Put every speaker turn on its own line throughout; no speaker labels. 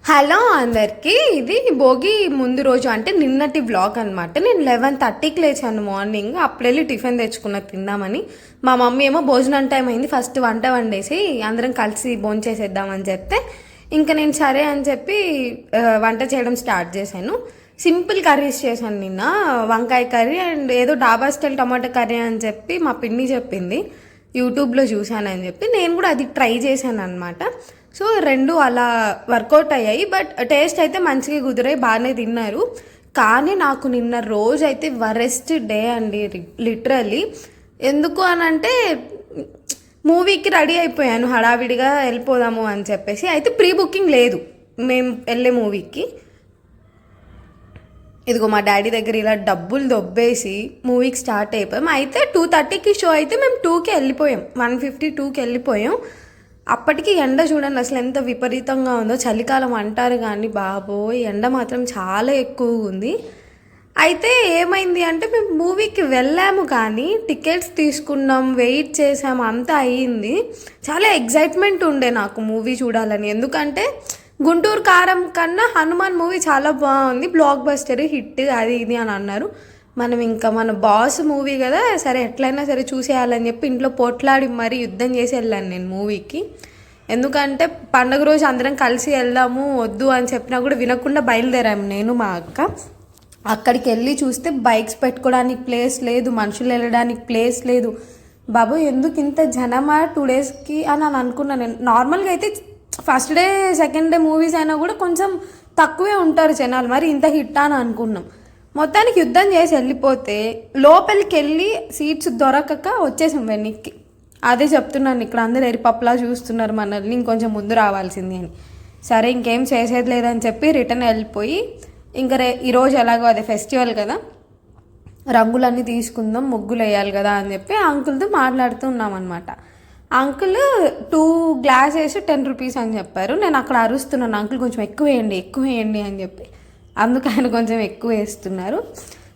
Hello అందరికీ, ఇది భోగి ముందు రోజు అంటే నిన్నటి వ్లాగ్ అనమాట. నేను 11:30కి లేచాను మార్నింగ్. అప్పుడు వెళ్ళి టిఫిన్ తెచ్చుకున్న తిందామని. మా మమ్మీ ఏమో భోజనం టైం అయింది, ఫస్ట్ వంట వండేసి అందరం కలిసి భోంచేసేద్దామని చెప్తే ఇంకా నేను సరే అని చెప్పి వంట చేయడం స్టార్ట్ చేశాను. సింపుల్ కర్రీస్ చేశాను నిన్న. వంకాయ కర్రీ అండ్ ఏదో డాబా స్టైల్ టమాటా కర్రీ అని చెప్పి మా పిన్ని చెప్పింది, యూట్యూబ్లో చూశానని చెప్పి నేను కూడా అది ట్రై చేశాను అనమాట. సో రెండు అలా వర్కౌట్ అయ్యాయి. బట్ టేస్ట్ అయితే మంచిగా కుదిరాయి, బాగానే తిన్నారు. కానీ నాకు నిన్న రోజు అయితే వరెస్ట్ డే అండి, లిటరలీ. ఎందుకు అని అంటే మూవీకి రెడీ అయిపోయాను, హడావిడిగా వెళ్ళిపోదాము అని చెప్పేసి. అయితే ప్రీ బుకింగ్ లేదు మేము వెళ్ళే మూవీకి. ఇదిగో మా డాడీ దగ్గర ఇలా డబ్బులు దొబ్బేసి మూవీకి స్టార్ట్ అయిపోయాం. అయితే 2:30కి షో అయితే మేము 2కి వెళ్ళిపోయాం, 1:52కి వెళ్ళిపోయాం. అప్పటికి ఎండ చూడండి అసలు ఎంత విపరీతంగా ఉందో. చలికాలం అంటారు కానీ బాబోయ్ ఎండ మాత్రం చాలా ఎక్కువగా ఉంది. అయితే ఏమైంది అంటే మేము మూవీకి వెళ్ళాము కానీ టికెట్స్ తీసుకున్నాం, వెయిట్ చేసాము, అంతా అయ్యింది. చాలా ఎగ్జైట్మెంట్ ఉండే నాకు మూవీ చూడాలని. ఎందుకంటే గుంటూరు కారం కన్నా హనుమాన్ మూవీ చాలా బాగుంది, బ్లాక్ బస్టర్ హిట్ అది ఇది అని అన్నారు. మనం ఇంకా మన బాస్ మూవీ కదా, సరే ఎట్లయినా సరే చూసేయాలని చెప్పి ఇంట్లో పోట్లాడి మరీ యుద్ధం చేసి వెళ్ళాను నేను మూవీకి. ఎందుకంటే పండుగ రోజు అందరం కలిసి వెళ్దాము వద్దు అని చెప్పినా కూడా వినకుండా బయలుదేరాము నేను మా అక్క. అక్కడికి వెళ్ళి చూస్తే బైక్స్ పెట్టుకోవడానికి ప్లేస్ లేదు, మనుషులు వెళ్ళడానికి ప్లేస్ లేదు. బాబు ఎందుకు ఇంత జనమా 2 డేస్కి అని అనుకున్నాను నేను. నార్మల్గా అయితే first day second day movies అయినా కూడా కొంచెం తక్కువే ఉంటారు జనాలు, మరి ఇంత హిట్ అని అనుకున్నాం. మొత్తానికి యుద్ధం చేసి వెళ్ళిపోతే లోపలికి వెళ్ళి సీట్స్ దొరకక వచ్చేసాం వెనక్కి. అదే చెప్తున్నాను, ఇక్కడ అందరు ఎరిపప్పులా చూస్తున్నారు మనల్ని, ఇంకొంచెం ముందు రావాల్సింది అని. సరే ఇంకేం చేసేది లేదని చెప్పి రిటర్న్ వెళ్ళిపోయి ఇంకా ఈరోజు ఎలాగో అదే ఫెస్టివల్ కదా, రంగులన్నీ తీసుకుందాం, ముగ్గులు వేయాలి కదా అని చెప్పి అంకుల్తో మాట్లాడుతూ ఉన్నాం అనమాట. అంకుల్ 2 గ్లాసెస్ 10 రూపీస్ అని చెప్పారు. నేను అక్కడ అరుస్తున్నాను, అంకుల్ కొంచెం ఎక్కువ వేయండి అని చెప్పి. అందుకు ఆయన కొంచెం ఎక్కువ వేస్తున్నారు.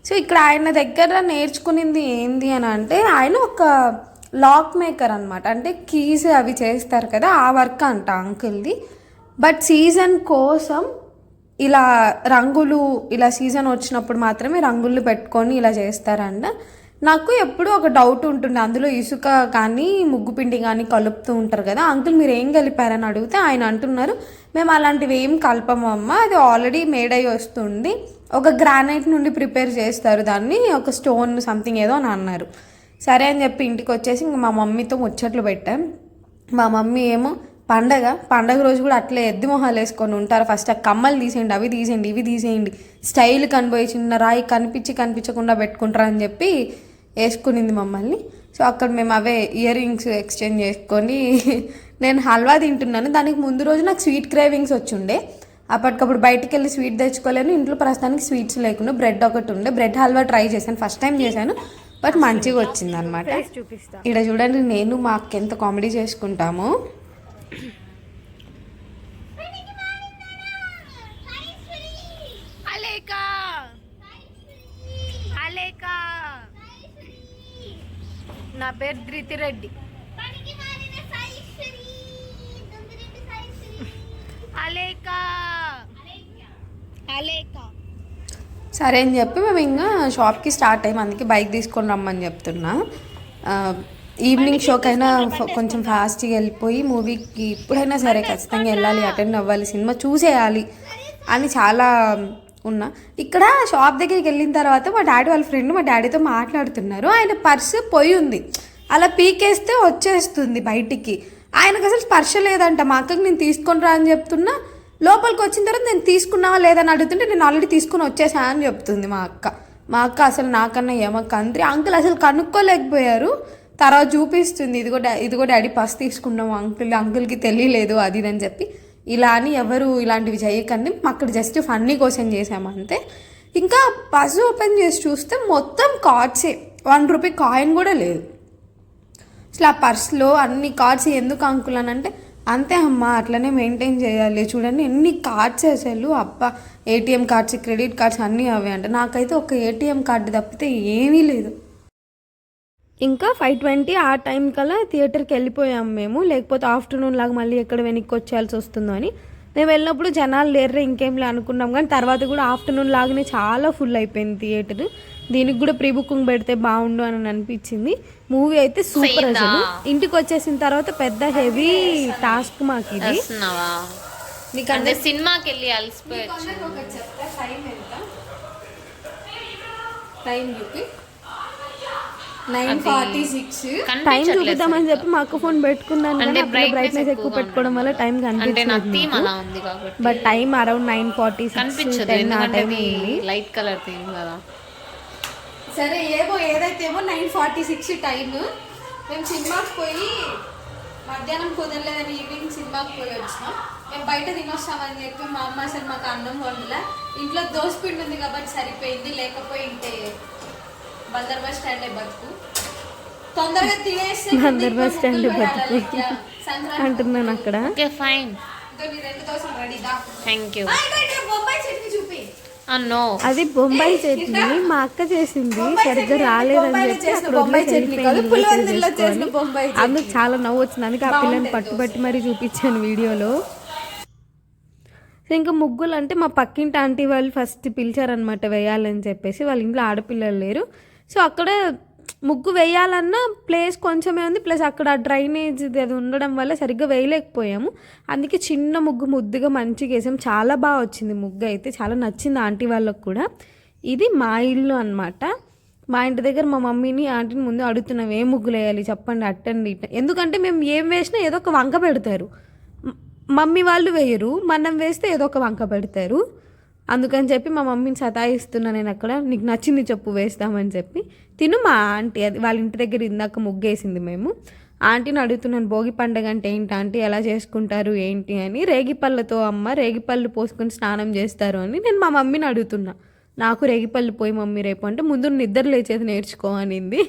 సో ఇక్కడ ఆయన దగ్గర నేర్చుకునింది ఏంది అని అంటే, ఆయన ఒక లాక్ మేకర్ అనమాట. అంటే కీస్ అవి చేస్తారు కదా, ఆ వర్క్ అంట అంకుల్ది. బట్ సీజన్ కోసం ఇలా రంగులు, ఇలా సీజన్ వచ్చినప్పుడు మాత్రమే రంగులు పెట్టుకొని ఇలా చేస్తారంట. నాకు ఎప్పుడు ఒక డౌట్ ఉంటుంది, అందులో ఇసుక కానీ ముగ్గు పిండి కానీ కలుపుతూ ఉంటారు కదా, అంకుల్ మీరు ఏం కలిపారని అడిగితే ఆయన అంటున్నారు, మేము అలాంటివి ఏం కలపమమ్మ, అది ఆల్రెడీ మేడ్ అయ్యి వస్తుంది, ఒక గ్రానైట్ నుండి ప్రిపేర్ చేస్తారు దాన్ని, ఒక స్టోన్ సంథింగ్ ఏదో అని అన్నారు. సరే అని చెప్పి ఇంటికి వచ్చేసి ఇంక మా మమ్మీతో ముచ్చట్లు పెట్టాం. మా మమ్మీ ఏమో పండగ రోజు కూడా అట్లే ఎద్దు మొహాలు వేసుకొని ఉంటారు, ఫస్ట్ ఆ కమ్మలు తీసేయండి, అవి తీసేయండి, ఇవి తీసేయండి, స్టైల్ కనిపోయి చిన్న రాయి కనిపించకుండా పెట్టుకుంటారు అని చెప్పి వేసుకునింది మమ్మల్ని. సో అక్కడ మేము అవే ఇయర్ రింగ్స్ ఎక్స్చేంజ్ చేసుకొని నేను హల్వా తింటున్నాను. దానికి ముందు రోజు నాకు స్వీట్ క్రేవింగ్స్ వచ్చుండే, అప్పటికప్పుడు బయటికి వెళ్ళి స్వీట్ తెచ్చుకోలేను, ఇంట్లో ప్రస్తుతానికి స్వీట్స్ లేకుండా బ్రెడ్ ఒకటి ఉండే, బ్రెడ్ హల్వా ట్రై చేశాను, ఫస్ట్ టైం చేశాను, బట్ మంచిగా వచ్చింది అనమాట. ఇక్కడ చూడండి నేను మా అక్క ఎంత కామెడీ చేసుకుంటాము. నా పేరు ధృతిరెడ్డి. సరే అని చెప్పి మేము ఇంకా షాప్కి స్టార్ట్ అయ్యాము, అందుకే బైక్ తీసుకొని రమ్మని చెప్తున్నా. ఈవినింగ్ షోకైనా కొంచెం ఫాస్ట్గా వెళ్ళిపోయి మూవీకి ఇప్పుడైనా సరే ఖచ్చితంగా వెళ్ళాలి, అటెండ్ అవ్వాలి, సినిమా చూసేయాలి అని చాలా ఉన్నా. ఇక్కడ షాప్ దగ్గరికి వెళ్ళిన తర్వాత మా డాడీ వాళ్ళ ఫ్రెండ్ మా డాడీతో మాట్లాడుతున్నారు. ఆయన పర్సు పోయి ఉంది, అలా పీకేస్తే వచ్చేస్తుంది బయటికి. ఆయనకు అసలు స్పర్శ లేదంట. మా అక్కకి నేను తీసుకొని రా అని చెప్తున్నా, లోపలికి వచ్చిన తర్వాత నేను తీసుకున్నావా లేదని అడుగుతుంటే నేను ఆల్రెడీ తీసుకుని వచ్చేసా అని చెప్తుంది మా అక్క. అసలు నాకన్నా ఏమక్కంత్రి, అంకుల్ అసలు కనుక్కోలేకపోయారు. తర్వాత చూపిస్తుంది, ఇదిగో డాడీ పర్స్ తీసుకున్నాము అంకుల్కి తెలియలేదు అది అని చెప్పి. ఇలా అని ఎవరు ఇలాంటివి చేయకండి, అక్కడ జస్ట్ ఫన్నీ కోసం చేసామంతే. ఇంకా పర్స్ ఓపెన్ చేసి చూస్తే మొత్తం కార్డ్సే, 1 రూపీ కాయిన్ కూడా లేదు అసలు. ఆ పర్స్లో అన్ని కార్డ్స్ ఎందుకు అంకుల్ అని అంటే, అంతే అమ్మ అట్లనే మెయింటైన్ చేయాలి, చూడండి ఎన్ని కార్డ్స్ అసలు, అబ్బా ఏటీఎం కార్డ్స్, క్రెడిట్ కార్డ్స్ అన్నీ అవే అంట. నాకైతే ఒక ఏటీఎం కార్డు తప్పితే ఏమీ లేదు. ఇంకా 5:20 ఆ టైం కల్లా థియేటర్కి వెళ్ళిపోయాము మేము, లేకపోతే ఆఫ్టర్నూన్ లాగా మళ్ళీ ఎక్కడ వెనక్కి వచ్చేయాల్సి వస్తుందో అని. మేము వెళ్ళినప్పుడు జనాలు లేరు ఇంకేంలే అనుకున్నాం, కానీ తర్వాత కూడా ఆఫ్టర్నూన్ లాగానే చాలా ఫుల్ అయిపోయింది థియేటర్. దీనికి కూడా ప్రీ బుకింగ్ పెడితే బాగుండు అని అనిపించింది. మూవీ అయితే సూపర్. అసలు ఇంటికి వచ్చేసిన తర్వాత పెద్ద హెవీ టాస్క్ మాకు ఇది.
అంటే సినిమాకి వెళ్ళి అలసిపోయచ్చు.
టైం చూపిద్దామని చెప్పి మా అక్క ఫోన్ పెట్టుకున్నాను, బ్రైట్నెస్ ఎక్కువ పెట్టుకోవడం వల్ల టైం కనిపించలేదు. But time around 9:46
light colour theme కదా.
సరే ఏదైతే 9:46 టైం. మేము సినిమాకి పోయి మధ్యాహ్నం కుదరలేదని ఈవినింగ్ సినిమాకి పోయి వచ్చినాం. మేము బయట తినొస్తామని చెప్పి మా అమ్మ అసలు మాకు అన్నం వండలే. ఇంట్లో దోసపిండి ఉంది కాబట్టి సరిపోయింది, లేకపోయింటే బందర్ బస్ స్టాండ్ బతుకు. తొందరగా తినేస్తే బందర్ బస్ స్టాండ్ బతుకు అంటున్నాను అక్కడ.
Fine, thank you.
అది బొంబాయి చట్నీ మా అక్క చేసింది, సరిగ్గా రాలేదని చెప్పి అందుకు చాలా నవ్వు వచ్చింది. అందుకే ఆ పిల్లని పట్టుబట్టి మరీ చూపించాను వీడియోలో. ఇంకా ముగ్గులు అంటే మా పక్కింటి ఆంటీ వాళ్ళు ఫస్ట్ పిలిచారనమాట వేయాలని చెప్పేసి. వాళ్ళ ఇంట్లో ఆడపిల్లలు లేరు, సో అక్కడ ముగ్గు వేయాలన్న ప్లేస్ కొంచెమే ఉంది, ప్లస్ అక్కడ డ్రైనేజ్ అది ఉండడం వల్ల సరిగ్గా వేయలేకపోయాము. అందుకే చిన్న ముగ్గు ముద్దుగా మంచిగా వేసాం. చాలా బాగా వచ్చింది ముగ్గు అయితే, చాలా నచ్చింది ఆంటీ వాళ్ళకు కూడా. ఇది మా ఇల్లు అనమాట. మా ఇంటి దగ్గర మా మమ్మీని ఆంటీని ముందు అడుగుతున్నాం ఏ ముగ్గులు వేయాలి చెప్పండి అట్టండి ఇట్ట. ఎందుకంటే మేము ఏం వేసినా ఏదో ఒక వంక పెడతారు, మమ్మీ వాళ్ళు వేయరు, మనం వేస్తే ఏదో ఒక వంక పెడతారు. అందుకని చెప్పి మా మమ్మీని సతాయిస్తున్నా నేను అక్కడ. నీకు నచ్చింది చెప్పు వేస్తామని చెప్పి. తిను మా ఆంటీ అది వాళ్ళ ఇంటి దగ్గర ఇందాక ముగ్గేసింది. మేము ఆంటీని అడుగుతున్నాను భోగి పండుగ అంటే ఏంటి ఆంటీ, ఎలా చేసుకుంటారు ఏంటి అని. రేగిపళ్ళతో అమ్మ రేగిపళ్ళు పోసుకొని స్నానం చేస్తారు అని నేను మా మమ్మీని అడుగుతున్నా. నాకు రేగిపళ్ళు పోయి మమ్మీ రేపు అంటే ముందు నిద్ర లేచేది నేర్చుకో అనింది.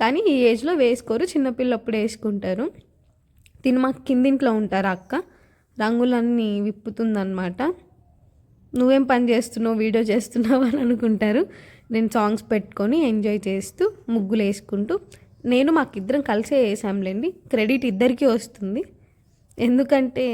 కానీ ఈ ఏజ్లో వేసుకోరు, చిన్నపిల్లప్పుడు వేసుకుంటారు. తిను మాకు కిందింట్లో ఉంటారు అక్క, రంగులన్నీ విప్పుతుందన్నమాట. నువ్వేం పని చేస్తున్నావు వీడియో చేస్తున్నావు అని అనుకుంటారు. నేను సాంగ్స్ పెట్టుకొని ఎంజాయ్ చేస్తూ ముగ్గులు వేసుకుంటూ, నేను మాకిద్దరం కలిసే వేసాంలేండి. క్రెడిట్ ఇద్దరికీ వస్తుంది, ఎందుకంటే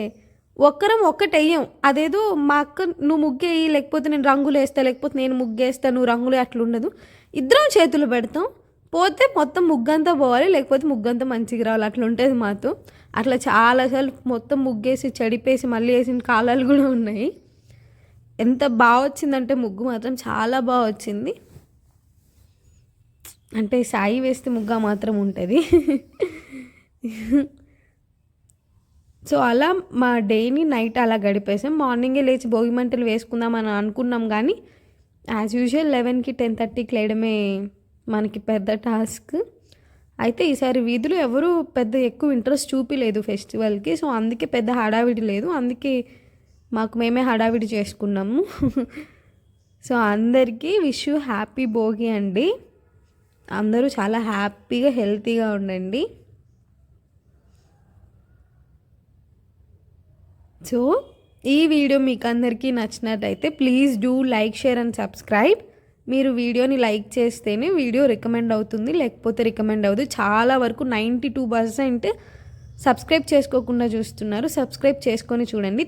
ఒక్కరం ఒక్కటి వేయం. అదేదో మా అక్క నువ్వు ముగ్గేయి, లేకపోతే నేను రంగులు వేస్తా, లేకపోతే నేను ముగ్గేస్తా నువ్వు రంగులు, అట్లా ఉండదు. ఇద్దరం చేతులు పెడతాం, పోతే మొత్తం ముగ్గంతా పోవాలి, లేకపోతే ముగ్గంతా మంచిగా రావాలి, అట్లా ఉంటుంది మాతో. అట్లా చాలాసార్లు మొత్తం ముగ్గేసి చెడిపేసి మళ్ళీ వేసిన కాలాలు కూడా ఉన్నాయి. ఎంత బాగా వచ్చిందంటే ముగ్గు మాత్రం చాలా బాగా వచ్చింది. అంటే సాయి వేస్తే ముగ్గు మాత్రం ఉంటుంది. సో అలా మా డేని నైట్ అలా గడిపేసాం. మార్నింగే లేచి భోగి మంటలు వేసుకుందామని అనుకున్నాం, కానీ యాజ్ యూజువల్ 11కి 10:30కి లేయడమే మనకి పెద్ద టాస్క్. అయితే ఈసారి వీధులు ఎవరు పెద్ద ఎక్కువ ఇంట్రెస్ట్ చూపిలేదు ఫెస్టివల్కి, సో అందుకే పెద్ద హడావిడి లేదు. అందుకే మాకు మేమే హడావిడి చేసుకున్నాము. సో అందరికీ విష్ యూ హ్యాపీ భోగి అండి. అందరూ చాలా హ్యాపీగా హెల్తీగా ఉండండి. సో ఈ వీడియో మీకు అందరికీ నచ్చినట్టయితే please do like, share and subscribe. మీరు వీడియోని లైక్ చేస్తేనే వీడియో రికమెండ్ అవుతుంది, లేకపోతే రికమెండ్ అవ్వదు. చాలా వరకు 92% సబ్స్క్రైబ్ చేసుకోకుండా చూస్తున్నారు. సబ్స్క్రైబ్ చేసుకొని చూడండి.